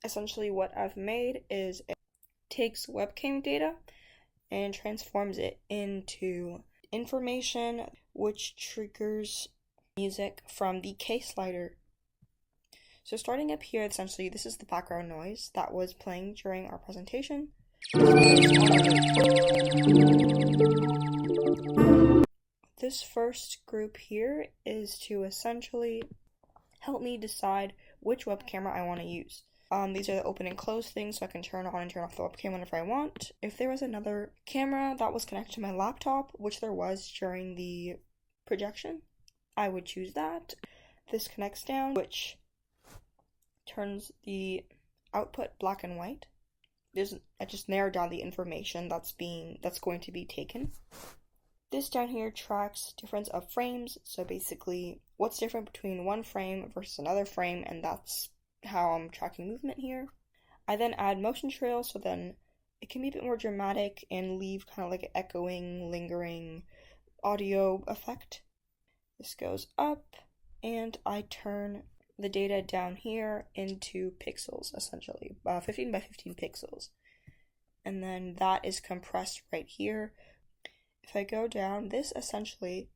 Essentially what I've made is it takes webcam data and transforms it into information which triggers music from the K slider. So starting up here, essentially this is the background noise that was playing during our presentation. This first group here is to essentially help me decide which web camera I want to use. These are the open and close things, so I can turn on and turn off the webcam whenever I want. If there was another camera that was connected to my laptop, which there was during the projection, I would choose that. This connects down, which turns the output black and white. I just narrowed down the information that's going to be taken. This down here tracks difference of frames, so basically what's different between one frame versus another frame, and that's how I'm tracking movement here. I then add motion trail, so then it can be a bit more dramatic and leave kind of like an echoing, lingering audio effect. This goes up, and I turn the data down here into pixels, essentially, 15 by 15 pixels. And then that is compressed right here. If I go down, this essentially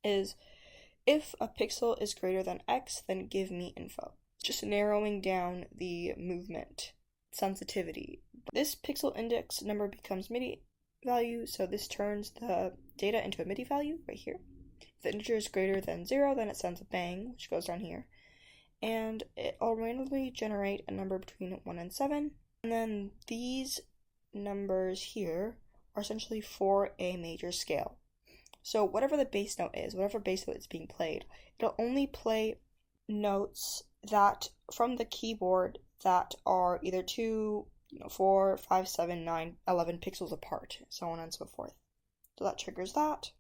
is if a pixel is greater than X, then give me info. Just narrowing down the movement sensitivity. This pixel index number becomes MIDI value, so this turns the data into a MIDI value right here. If the integer is greater than 0, then it sends a bang, which goes down here. And it'll randomly generate a number between 1 and 7. And then these numbers here are essentially for a major scale. So whatever the bass note is, whatever bass note is being played, it'll only play notes that from the keyboard that are either 2, 4, 5, 7, 9, 11 pixels apart, so on and so forth. So that triggers that.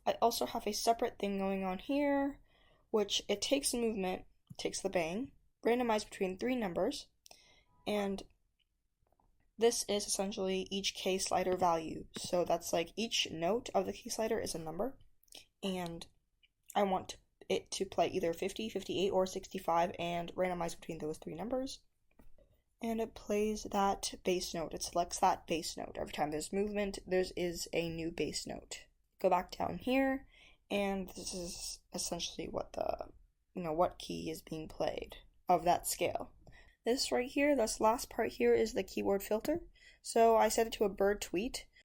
I also have a separate thing going on here, which it takes the movement, takes the bang, randomized between 3 numbers, and this is essentially each K slider value. So that's like each note of the K slider is a number, and I want it to play either 50, 58, or 65 and randomize between those 3 numbers. And it plays that bass note. It selects that bass note. Every time there's movement, there is a new bass note. Go back down here, and this is essentially what what key is being played of that scale. This right here, this last part here, is the keyboard filter. So I set it to a bird tweet.